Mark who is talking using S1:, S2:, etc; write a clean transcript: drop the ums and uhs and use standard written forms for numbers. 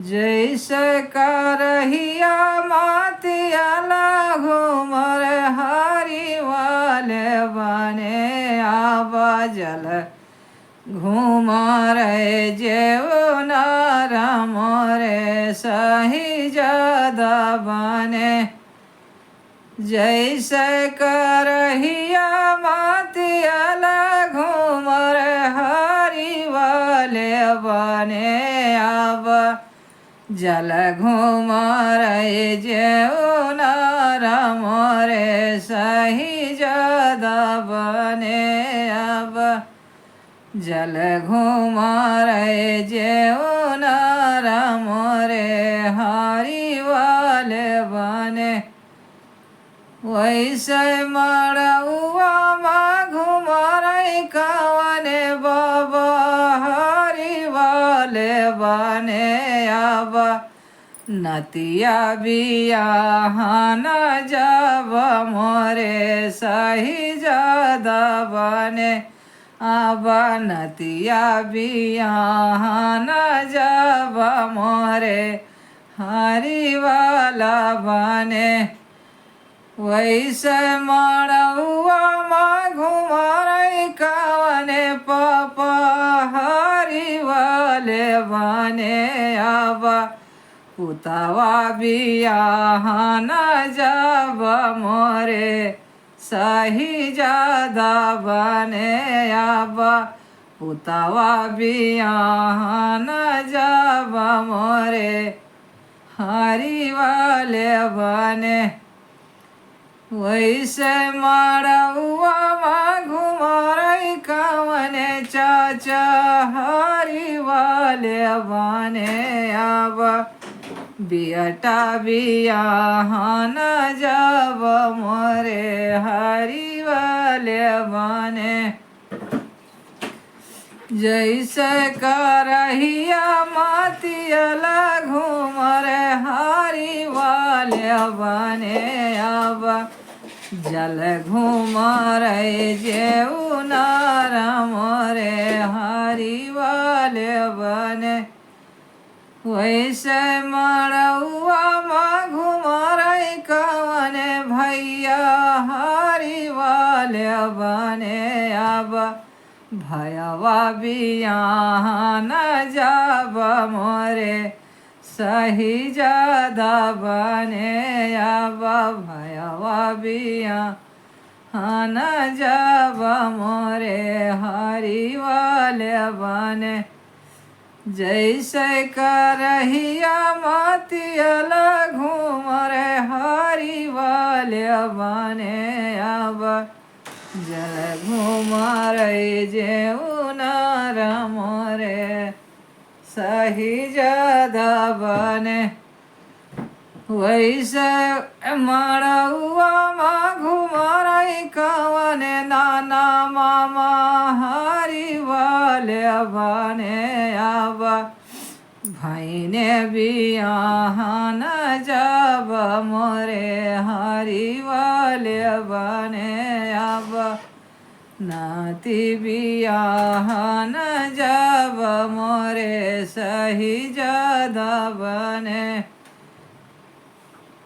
S1: जैसे करहिया मातिया घूमर हरि वाले बने आबा जल घूमर जेऊ नार मोरे सही ज्यादा बने। जैसे करहिया मातिया घूमर हरि वाले बने आब जल घूमर जेऊ नार मोरे सही ज्यादा बने अब जल घूमर जेऊ नार मोरे हरि वाले बने। वैसे मड़ुआ माँ घूमर कवने बाबा हरि वाले बने अब नतिया बियाहन जब मोरे सही ज्यादा बने। अब नतिया बियाहन जब मोरे हरि वाला बने। वैसे मड़ुआ माँ घूमर कवने पापा हरि वाले बने अब पुतवा बियाहन जब मोरे सही ज्यादा बने। अब पुतवा बियाहन जब मोरे हरि वाले बने। वैसे मड़ुआ माँ घूमर कवने चाचा हरि वाले बने अब बेटा बियाहन जब मोरे हरि वाले बने। जैसे करहिया मातिया घूमर हरि वाले बने अब जल घूमर जेऊ नार मोरे हरि वाले बने। वैसे मड़ुआ माँ घूमर कवने भैया हरि वाले बने अब भयवा बियाहन जब मोरे सही ज्यादा बने। अब भयवा बियाहन जब मोरे हरि वाले बने। जैसे करहिया मातिया घूमर हरि वाले बने अब जल घूमर जेऊ नार मोरे सही ज्यादा बने। वैसे मड़ुआ माँ घूमर कवने नाना मामा हरि वाले बने अब भैने बियाहन जब मोरे हरि वाले बने। अब नाती बियाहन जब मोरे सही ज्यादा बने।